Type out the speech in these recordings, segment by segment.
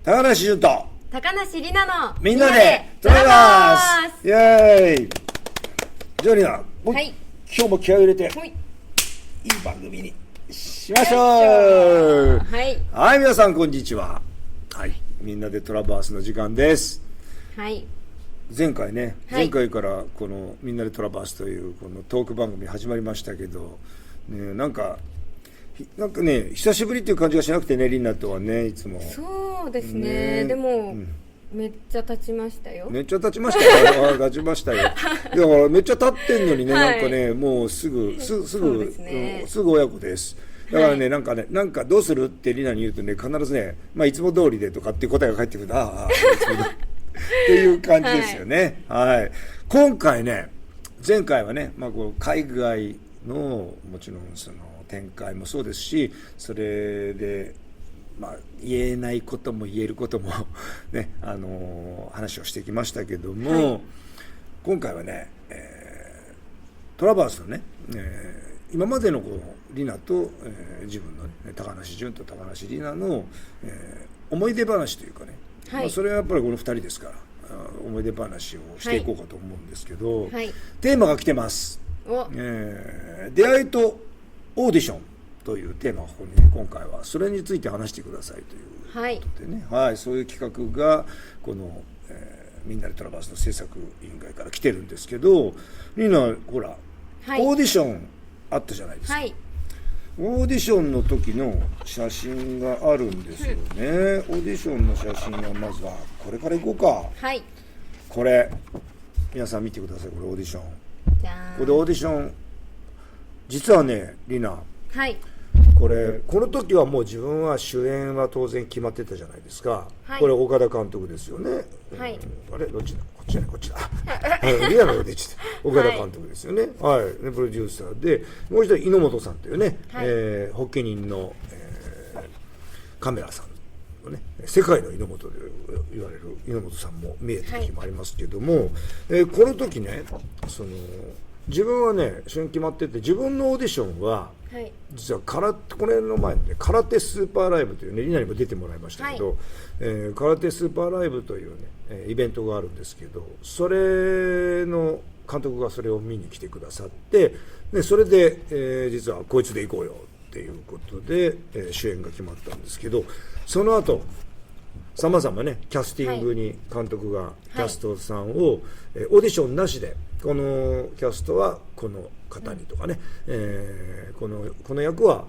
高梨潤と高梨里奈のみんなでトラバースイエーイ。じゃあリナ、はい、今日も気合を入れて、はい、いい番組にしましょう。はい、はい、皆さんこんにちは。はい、みんなでトラバースの時間です。はい、前回ね、はい、前回からこのみんなでトラバースというこのトーク番組始まりましたけど、ね、なんかね、久しぶりっていう感じがしなくてね、リナとはね、いつも。そうですね。でも、めっちゃ経ちましたよ。めっちゃ経ちましたよ。経ちましたよ。だからめっちゃ経ってんのにね、なんかね、もうすぐ親子です。だからね、なんかどうするってリナに言うとね、必ずね、まあいつも通りでとかっていう答えが返ってくる。ああ、いつも通りっていう感じですよね。はい。今回ね、前回はね、まあこう海外のもちろんその展開もそうですし、それでまあ言えないことも言えることもね、話をしてきましたけども、はい、今回はね、トラバースのね、今までのこうリナと、自分の、ね、高梨潤と高梨里奈の、思い出話というかね、はい、まあ、それはやっぱりこの2人ですから思い出話をしていこうかと思うんですけど、はい、テーマが来てます。出会いとオーディションというテーマをここに、ね、今回はそれについて話してくださいということでね、はいはい、そういう企画がこの、みんなでトラバースの制作委員会から来てるんですけど、みんなほら、はい、オーディションあったじゃないですか、はい、オーディションの時の写真があるんですよね、オーディションの写真はまずはこれからいこうか、はい、これ皆さん見てください。これオーディション、じゃーん。これオーディション実はね、リナ、はい、この時はもう自分は主演は当然決まってたじゃないですか、はい、これ岡田監督ですよね、はい、あれどっちだ、こっちだね、こっちだリナの出て岡田監督ですよね、はい、はい、プロデューサーで、もう一人猪本さんというね、はい、発起人の、カメラさんのね、世界の猪本で言われる猪本さんも見えた時もありますけども、はい、この時ね、その自分はね、主演決まってて、自分のオーディションは、はい、実はこれの前のね、空手スーパーライブというね、リナにも出てもらいましたけど、はい、空手スーパーライブというね、イベントがあるんですけど、それの監督がそれを見に来てくださって、でそれで、実はこいつで行こうよっていうことで、主演が決まったんですけど、その後さまざまね、キャスティングに監督がキャストさんを、オーディションなしで、このキャストはこの方にとかね、この役は、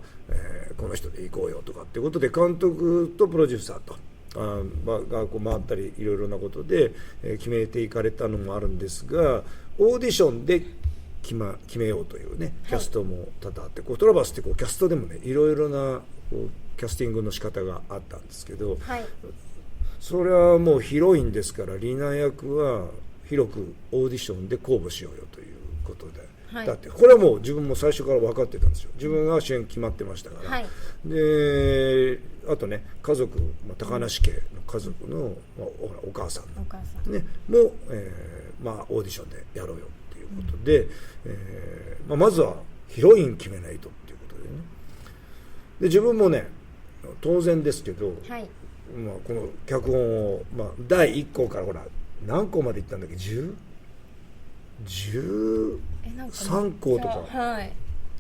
この人で行こうよとかっていうことで、監督とプロデューサーとがこう回ったりいろいろなことで、決めていかれたのもあるんですが、オーディションで決めようというね、キャストも多々あって、こうトラバースってこうキャストでもね、いろいろなこうキャスティングの仕方があったんですけど、はい、それはもうヒロインですから、リナ役は広くオーディションで公募しようよということで、はい、だってこれはもう自分も最初から分かってたんですよ。自分が主演決まってましたから、はい、であとね、家族、高梨家の家族の、お母さん、ね、も、オーディションでやろうよっていうことで、まずはヒロイン決めないとっていうことでね、で自分もね、当然ですけど、はい、この脚本を、第1項からほら何項までいったんだっけ、13項とか、はい、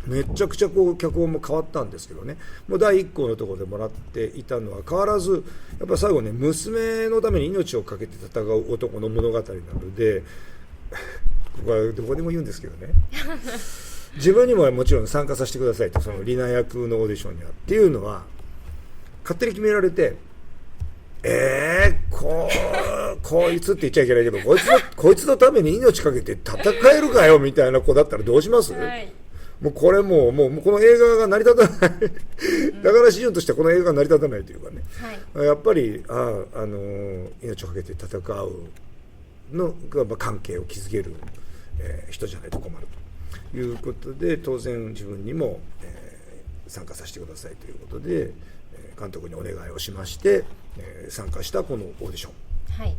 めちゃくちゃこう脚本も変わったんですけどね、もう第1項のところでもらっていたのは変わらず、やっぱり最後ね、娘のために命を懸けて戦う男の物語なのでここはどこでも言うんですけどね自分にももちろん参加させてくださいと、そのリナ役のオーディションにはっていうのは勝手に決められて、こいつって言っちゃいけないけど、こいつのために命かけて戦えるかよみたいな子だったらどうします？はい、もうこれもうこの映画が成り立たないだからシジョンとしてはこの映画が成り立たないというかね、はい、やっぱり命をかけて戦うのが関係を築ける、人じゃないと困るということで、当然自分にも、参加させてくださいということで、監督にお願いをしまして、参加したこのオーディション、はい、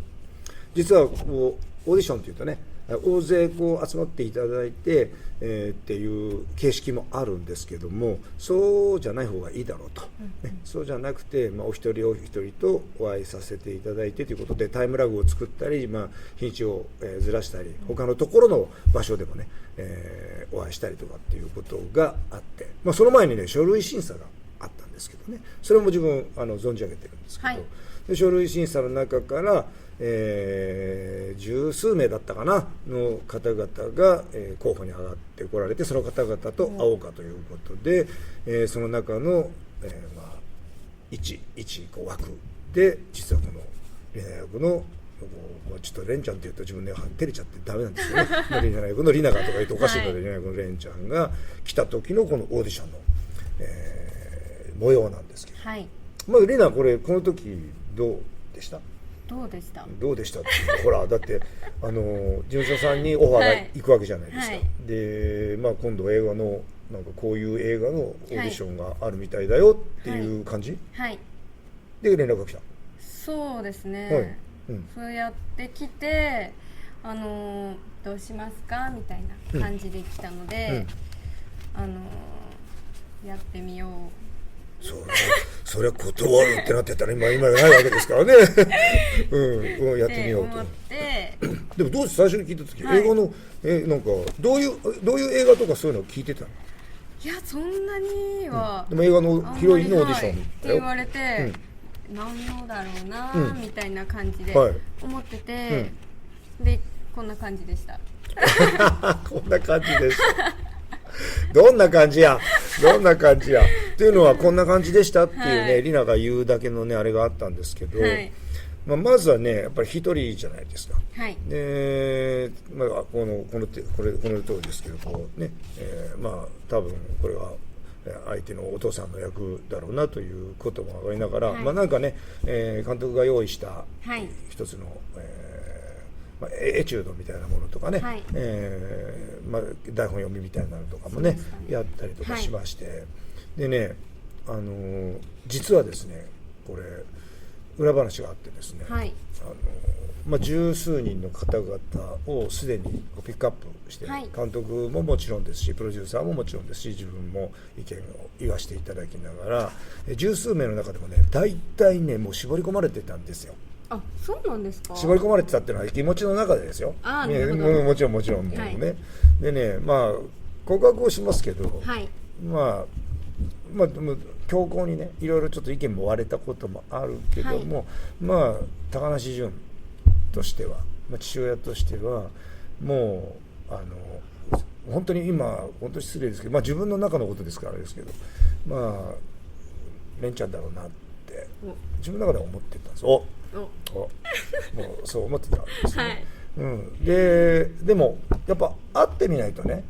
実はこうオーディションというとね、大勢こう集まっていただいて、っていう形式もあるんですけども、そうじゃない方がいいだろうと、そうじゃなくて、お一人お一人とお会いさせていただいてということでタイムラグを作ったり、日にちをずらしたり、他のところの場所でもね、お会いしたりとかっていうことがあって、その前にね書類審査があったんですけどね、それも自分存じ上げてるんですけど、で書類審査の中から十数名だったかなの方々が、候補に上がってこられて、その方々と会おうかということで、その中の、一こう枠で、実はこのリナ役のちょっとレンちゃんって言うと自分で照れちゃってダメなんですよねリナ役のリナがとか言うとおかしいので、リナ役のレンちゃんが来た時のこのオーディションの、模様なんですけど、リナこの時どうでした？どうでしたってほらだって事務所さんにオファーが行くわけじゃないですか、で、今度映画のなんかこういう映画のオーディションがあるみたいだよっていう感じ、で連絡が来た。そうですね、そうやって来てどうしますかみたいな感じで来たので、やってみよう。それは断るってなってたら今ないわけですからねやってみようと。でもどうして最初に聞いた時、映画のなんかどういう映画とかそういうのを聞いてたの？いやそんなには、でも映画のヒロインのオーディションって言われて、何のだろうなみたいな感じで思ってて、でこんな感じでしたこんな感じでしたどんな感じやっていうのはこんな感じでしたっていうね、リナが言うだけのねあれがあったんですけど、まずはねやっぱり一人じゃないですか。で、この通りですけどこうね、多分これは相手のお父さんの役だろうなということも分かりながら、なんかね、監督が用意した一つの、エチュードみたいなものとかね、台本読みみたいなのとかもねやったりとかしまして、でね実はですねこれ裏話があってですね、十数人の方々をすでにピックアップして、監督ももちろんですしプロデューサーももちろんですし自分も意見を言わせていただきながら、十数名の中でもね大体ねもう絞り込まれてたんですよ。あ、そうなんですか。絞り込まれてたっていうのは気持ちの中でですよ。もちろんもうね、でね告白をしますけど、強硬にねいろいろちょっと意見も割れたこともあるけども、高梨純としては、父親としてはもう本当に今本当に失礼ですけど、自分の中のことですからあれですけど、レンちゃんだろうなって自分の中では思ってたんです。もうそう思ってたんですね。でもやっぱ会ってみないとね、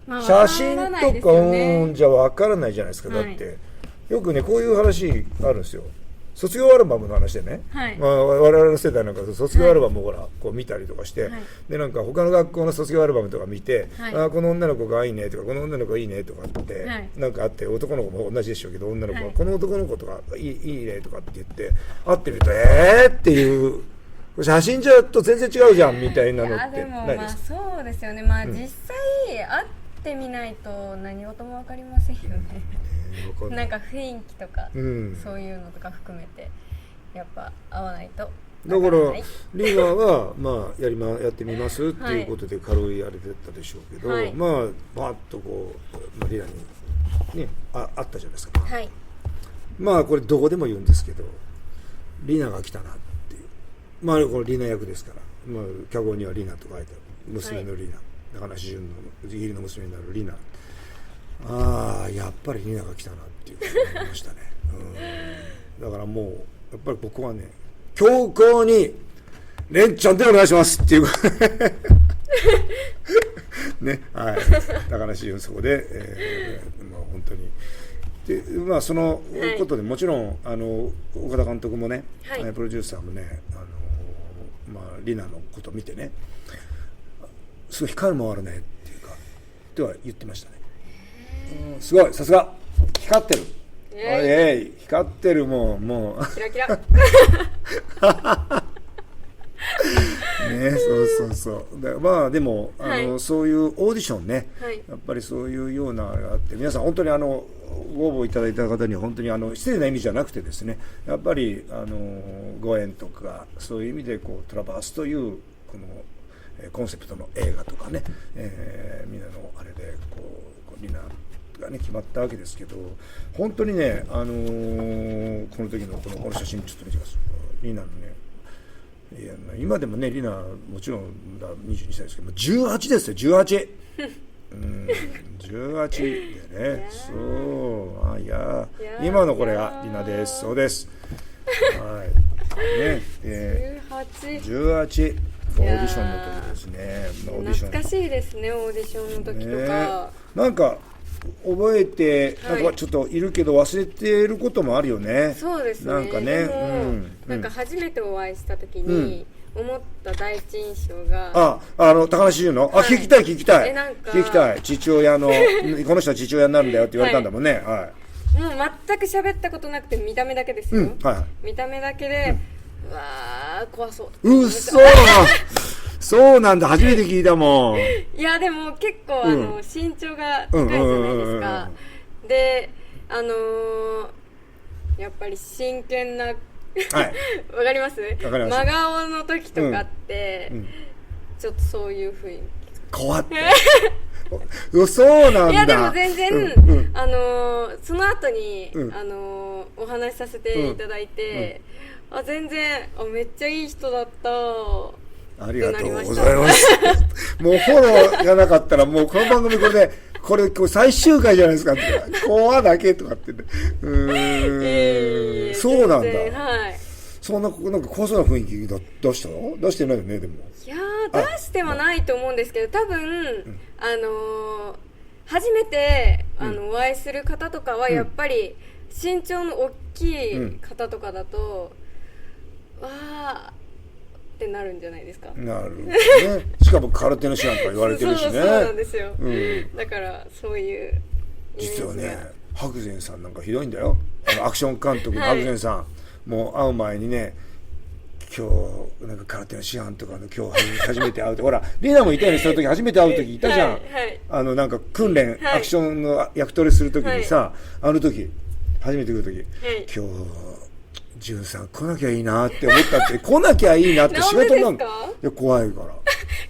写真とかじゃ分からないじゃないですか。だってよくねこういう話あるんですよ。卒業アルバムの話でね、我々の世代なんか卒業アルバムをほらこう見たりとかして、でなんか他の学校の卒業アルバムとか見て、この女の子がいいねとかこの女の子がいいねとかってなんかあって、男の子も同じでしょうけど女の子はこの男の子とかいいねとかって言って会ってみるとっていう写真じゃと全然違うじゃんみたいなのってないですか？そうですよね。実際会ってみないと何事も分かりませんよね。なんか雰囲気とか、そういうのとか含めてやっぱ合わないと。だからリーダーはやってみますっていうことで軽いあれだったでしょうけど、バーッとこうリーダーにねあったじゃないですか。これどこでも言うんですけど、リーナが来たなっていう、このリーナ役ですから、脚本にはリーナと書いてある、娘のリーナ、高梨純の義理の娘になるリーナ。やっぱりリナが来たなっていうふうに思いましたね。だからもうやっぱり僕はね強硬にレンちゃんでお願いしますっていうね、高梨純そこで、本当にでそのことでもちろん岡田監督もね、プロデューサーもねリナのことを見てねすごい光るもんあるねっていうかとは言ってましたね。すごいさすが光ってる、光ってるもうキラキラそうでまあでもそういうオーディションね、やっぱりそういうようなのがあって、皆さん本当にご応募いただいた方には本当に失礼な意味じゃなくてですね、やっぱりご縁とかそういう意味でこうトラバースというこのコンセプトの映画とかね、みんなのあれでこうリナがね決まったわけですけど、本当にねこの時のこの写真ちょっと見てください。リナのね、いや今でもねリナもちろん22歳ですけど18ですよ、18 18でね、そういや今のこれがリナです、そうです、はいね、18オーディションの時ですね。懐かしいですね、オーディションの時とか、なんか覚えてなんかちょっといるけど忘れてることもあるよね。そうですね。なんかね、でもなんか初めてお会いした時に思った第一印象が、高梨優の聞きたい聞きたい聞きたい、父親のこの人は父親になるんだよって言われたんだもんね。もう全く喋ったことなくて、見た目だけですよ。見た目だけで、うわー怖そう。うっそーそうなんだ、初めて聞いたもん。いやでも結構身長が高いじゃないですか。でやっぱり真剣なわかります？真顔の時とかって、ちょっとそういう雰囲気怖ってそうなんだ。いやでも全然、その後に、お話しさせていただいて、全然めっちゃいい人だった。ありがとうございます。もうフォローがなかったらもうこの番組これ最終回じゃないですかって怖だけとかってそうなんだ。そんななんか怖そうな雰囲気出したの？出してないよね。でもいや出してはないと思うんですけど、多分初めてお会いする方とかはやっぱり身長の大きい方とかだと、わーってなるんじゃないですか。なるほどね。しかも空手の師範とか言われてるしね。そうなんですよ。だからそういう実はね、白善さんなんかひどいんだよ。アクション監督の白善さん、もう会う前にね、今日なんか空手の師範とかの今日初めて会うとほらリーダーもいたよね、その時初めて会う時いたじゃん。なんか訓練、アクションの役取りする時にさ、あの時初めて来る時、今日潤さん来なきゃいいなって思ったって来なきゃいいなって仕事なんだ。いや怖いから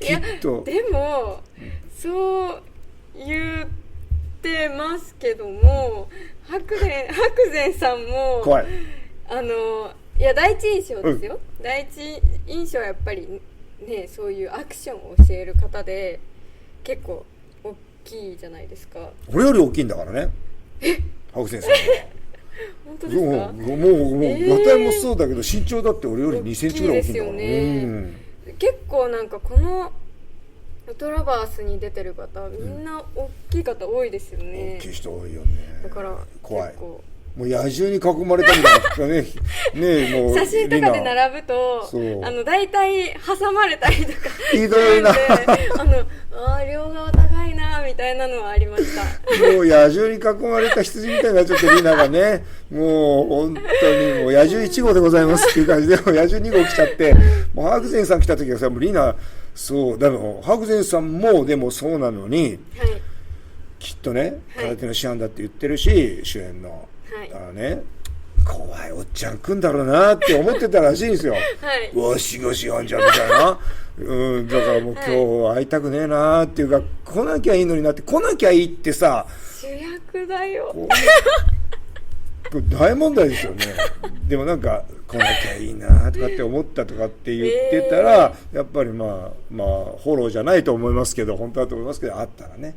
きっと。でも、そう言ってますけども、白善さんも怖い。いや第一印象ですよ。第一印象はやっぱりね、そういうアクションを教える方で結構大きいじゃないですか。俺より大きいんだからね。白善さんは。本当ですか？もうガタイもそうだけど身長だって俺より2センチぐらい大きいんだから。結構なんかこのトラバースに出てる方みんな大きい方多いですよね。大きい人多いよね。だから怖い。もう野獣に囲まれたみたいなね。ねもう写真とかで並ぶと大体挟まれたりとかひどいな。両側高いなみたいなのはありました。もう野獣に囲まれた羊みたいになっちゃってリナがね、もう本当にもう野獣1号でございますっていう感じでもう野獣2号来ちゃって、もう白善さん来た時はさ、もうリナそうでも白善さんもでもそうなのに、きっとね空手の師範だって言ってるし、主演のだからね、怖いおっちゃん来んだろうなって思ってたらしいんですよ。わしが師範じゃんみたいな。だからもう今日会いたくねえなっていうか、来なきゃいいのになって、来なきゃいいってさ、主役だよ。これ大問題ですよね。でもなんか来なきゃいいなとかって思ったとかって言ってたら、やっぱりまあフォローじゃないと思いますけど、本当だと思いますけど、あったらね、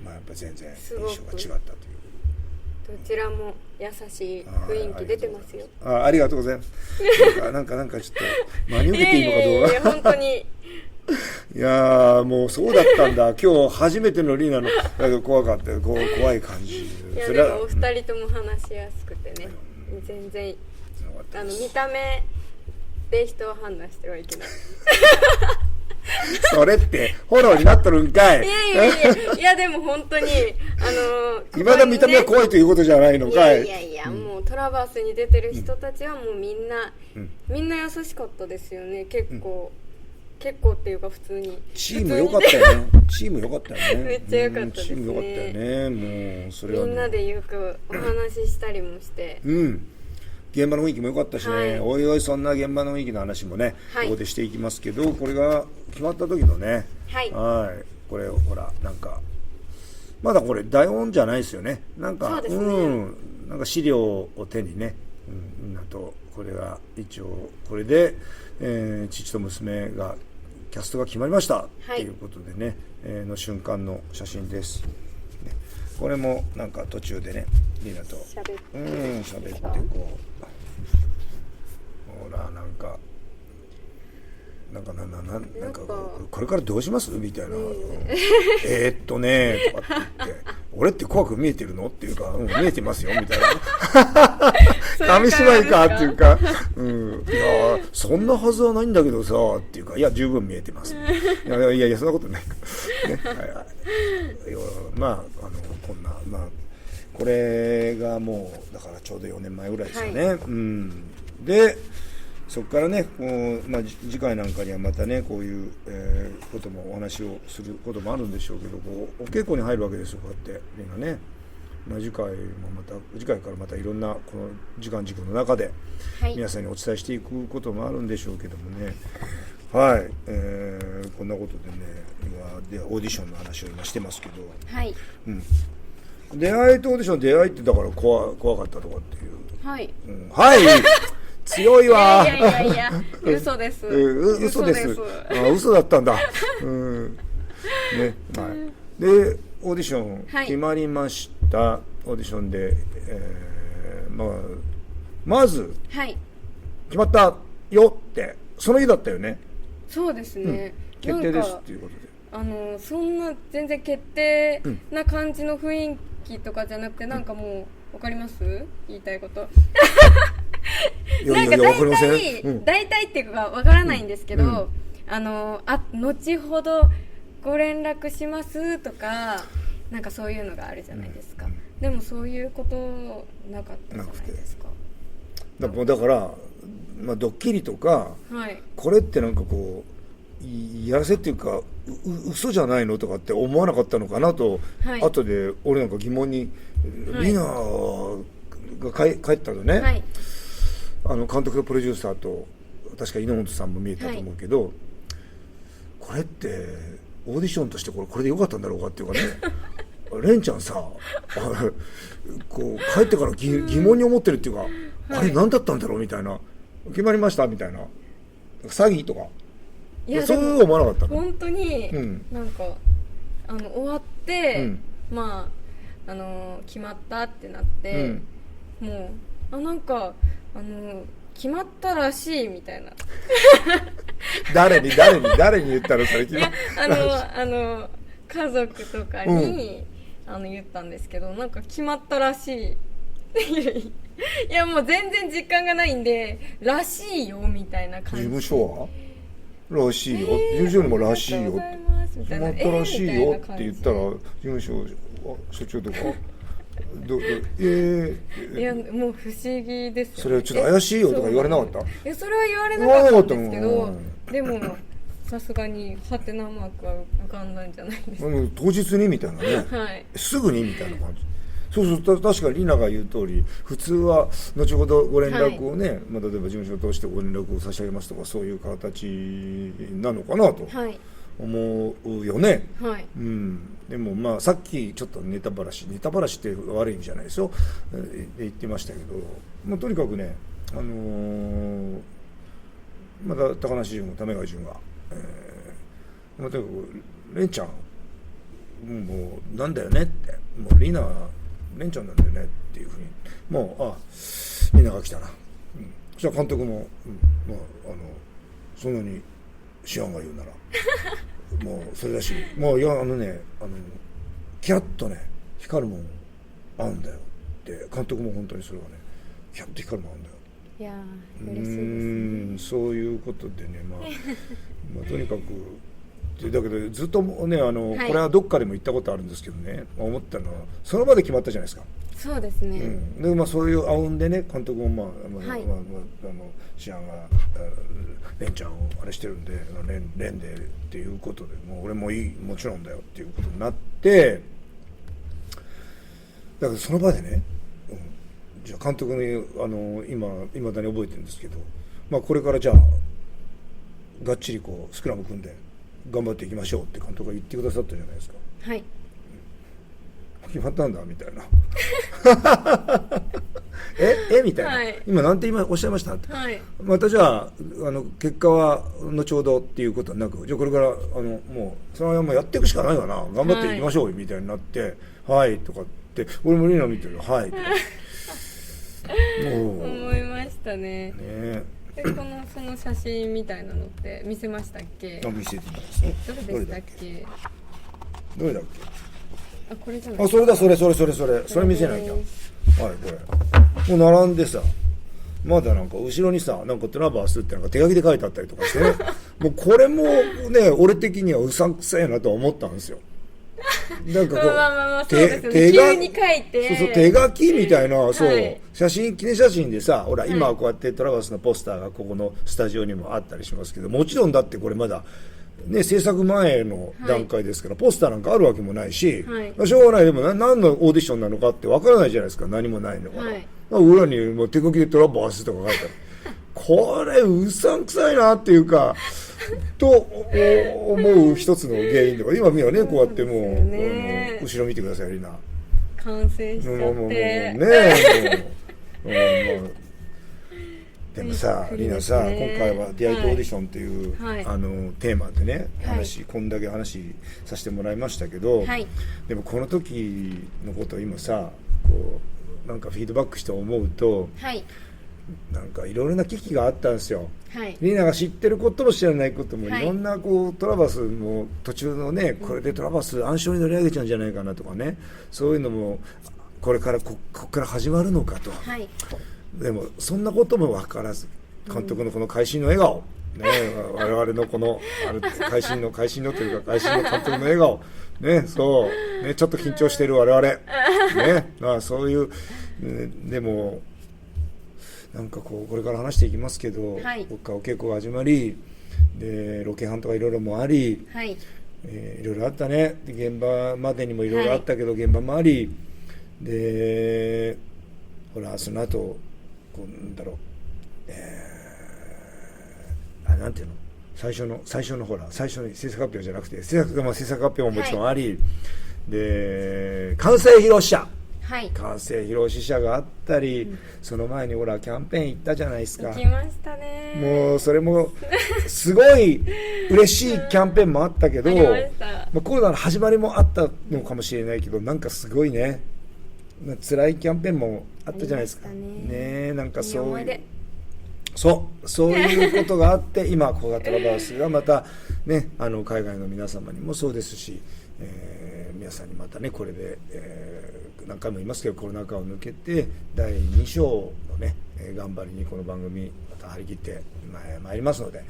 やっぱ全然印象が違ったという。どちらも優しい雰囲気出てますよ。ありがとうございます。なんかちょっと真に受けていいのかどうか。本当に。いやもうそうだったんだ。今日初めてのリーナのだけど怖かったよ。怖い感じ。いやでもお二人とも話しやすくてね、全然見た目で人を判断してはいけない。それってフォローになっとるんかい。いやでも本当にいまだ見た目は怖いということじゃないのかい。いやもうトラバースに出てる人たちはもうみんな優しかったですよね。結構結構っていうか普通にチーム良かったよね。チーム良かったよね。めっちゃ良かったですね。チーム良かったよね。もうそれは、ね、みんなでよくお話ししたりもして、現場の雰囲気も良かったしね、おいおいそんな現場の雰囲気の話もね、ここでしていきますけど、これが決まった時のね、これほらなんかまだこれ台本じゃないですよね。なんかなんか資料を手にね、みんなとこれが一応これで、父と娘がキャストが決まりましたっていうことでね、の瞬間の写真です。これもなんか途中でねリナと喋ってこうほらなんかこれからどうしますみたいな、とかって言って俺って怖く見えてるのっていうか、見えてますよみたいな紙芝居かっていうか、いやそんなはずはないんだけどさっていうか、いや十分見えてます、いやそんなことないね、まあこんなこれがもうだからちょうど4年前ぐらいですかね、でそこからね次回なんかにはまたねこういう、こともお話をすることもあるんでしょうけど、お稽古に入るわけですよ、こうやってみんなね、次回からまたいろんなこの時間軸の中で皆さんにお伝えしていくこともあるんでしょうけどもね、こんなことでね今オーディションの話を今してますけど、出会いとオーディション、出会いってだから怖かったとかっていう、強いわ。いや嘘です。嘘です。嘘だったんだ。ね、でオーディション決まりました。オーディションで、まず決まったよってその日だったよね。そうですね。決定ですっていうことで。そんな全然決定な感じの雰囲気とかじゃなくて、なんかもうわかります？言いたいこと。なんか大体っていうかわからないんですけど、後ほどご連絡しますとかなんかそういうのがあるじゃないですか、でもそういうことなかったじゃないですか。だから、ドッキリとか、これってなんかこうやらせっていうか嘘じゃないのとかって思わなかったのかなと、後で俺なんか疑問に、リナが帰ったのね、監督とプロデューサーと確か猪本さんも見えたと思うけど、これってオーディションとしてこれでよかったんだろうかっていうかねレンちゃんさこう帰ってから疑問に思ってるっていうか、あれ何だったんだろうみたいな、決まりましたみたいな、詐欺とかそういう思わなかったの？本当に、なんか終わって、決まったってなって、もうなんか決まったらしいみたいな誰に言ったのそれ？決ま家族とかに、言ったんですけど、なんか決まったらしいいやもう全然実感がないんで、らしいよみたいな感じ。事務所はらしいよ、事務所にもらしいよって決まったらしいよって言ったら、事務所所長とかいやもう不思議ですよね。それはちょっと怪しいよとか言われなかった？それは言われなかったんですけど、でもさすがにハテナマークは浮かんだんじゃないですか。当日にみたいなね、すぐにみたいな感じ。そう確かにリナが言う通り、普通は後ほどご連絡をね、例えば事務所を通してご連絡を差し上げますとか、そういう形なのかなと思うよね。でもさっきちょっとネタばらしって悪い意味じゃないですよ言ってましたけど、とにかくね、また高梨純為川純が、とにかくレンちゃんもうなんだよねって、もうリナレンちゃんなんだよねっていうふうに、もうリナが来たな、そしたら監督も、そんなにシアンが言うならもうそれだし、もうキャッとね光るもん合うんだよって監督も本当にそれはね、キャッと光るもん合うんだよ。いや嬉しいですね。そういうことでね、とにかくってだけどずっとねはいこれはどっかでも言ったことあるんですけどね、思ったのはその場で決まったじゃないですか。そうですね、でそういうあうんでね監督もはいシアンがレンちゃんをあれしてるんでレンでっていうことでもう俺もいいもちろんだよっていうことになって、だからその場でね、じゃあ監督にいまだに覚えてるんですけど、これからじゃあがっちりこうスクラム組んで頑張っていきましょうって監督が言ってくださったじゃないですか。はい、決まったんだみたいなみたいな、はい、今なんて今おっしゃいましたって、はい、またじゃあ結果は後ほどっていうことはなく、じゃあこれからもうそのままやっていくしかないわな、頑張っていきましょうみたいになってはいとかって俺もリーナ見てるはいとか思いましたね。でその写真みたいなのって見せましたっけ？見せてたんですね。どれでしたっけ？どれだっけ？これじゃない。それだ、それ見せなきゃ。はい、これもう並んでさ、まだなんか後ろにさなんかトラバースってなんか手書きで書いてあったりとかしてねもうこれもね俺的にはうさんくさいなと思ったんですよ。なんかこうそうですね、急に書いてそう手書きみたいな、そう、はい、記念写真でさ、ほら今はこうやってトラバースのポスターがここのスタジオにもあったりしますけど、もちろんだってこれまだね、制作前の段階ですから、ポスターなんかあるわけもないし、しょうがない、でも何のオーディションなのかってわからないじゃないですか、何もないのから、裏にもう手書きでトラバースとか書いてあるこれうさんくさいなっていうかと思う一つの原因とか、今見はねこうやってもう後ろ見てください、リナ完成しちゃってでもさ、リナさ、今回は出会いとオーディションっていう、テーマでね、こんだけ話させてもらいましたけど、でもこの時のことを今さこうなんかフィードバックして思うと、なんかいろいろな危機があったんですよ。リナが知ってることも知らないことも、いろんなこうトラバスも途中のね、これでトラバス暗礁に乗り上げちゃうんじゃないかなとかね、そういうのもこれからこから始まるのかと、でもそんなことも分からず、監督のこの会心の笑顔、我々のこの会心のというか会心の監督の笑顔そうね、ちょっと緊張している我々ね、そういう、でもなんかこうこれから話していきますけど、ここからお稽古が始まりでロケハンとかいろいろもあり、いろいろあったね。で現場までにもいろいろあったけど、現場もありで、ほらその後こうなんだろう、なんていうの、最初のほら最初に制作発表じゃなくて制作発表ももちろんあり、で完成披露試写、完成披露試写があったり、その前にほらキャンペーン行ったじゃないですか。行きましたね。もうそれもすごい嬉しいキャンペーンもあったけどコロナの始まりもあったのかもしれないけど、なんかすごいね辛いキャンペーンもあったじゃないですかね。なんかそういうそういうことがあって今小型ラバースがまたね、海外の皆様にもそうですし、皆さんにまたねこれで、何回も言いますけどコロナ禍を抜けて第2章のね、頑張りにこの番組また張り切ってまいりますので、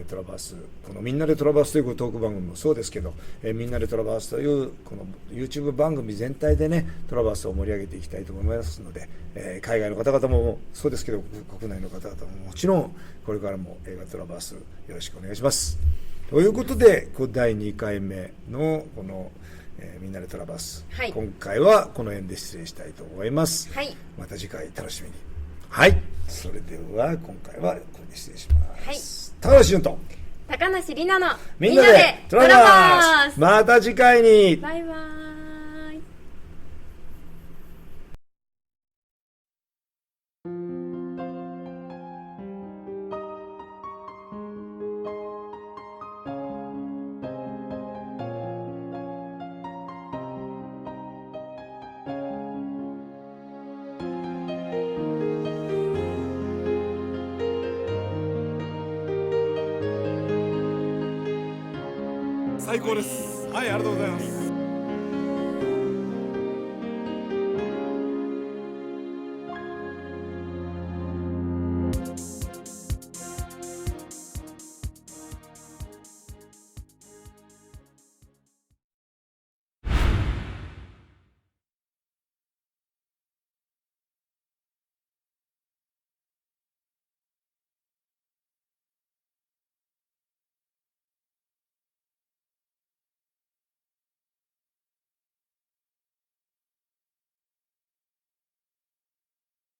トラバース、このみんなでトラバースというトーク番組もそうですけど、みんなでトラバースというこの YouTube 番組全体でねトラバースを盛り上げていきたいと思いますので、海外の方々もそうですけど国内の方々ももちろんこれからも映画トラバースよろしくお願いします。ということで第2回目のこのみんなでトラバース、今回はこの辺で失礼したいと思います。また次回楽しみに。それでは今回はこれで失礼します。高梨潤と高梨里奈のみんなでトラバース、また次回に。バイバイ。最高です。はい、ありがとうございます。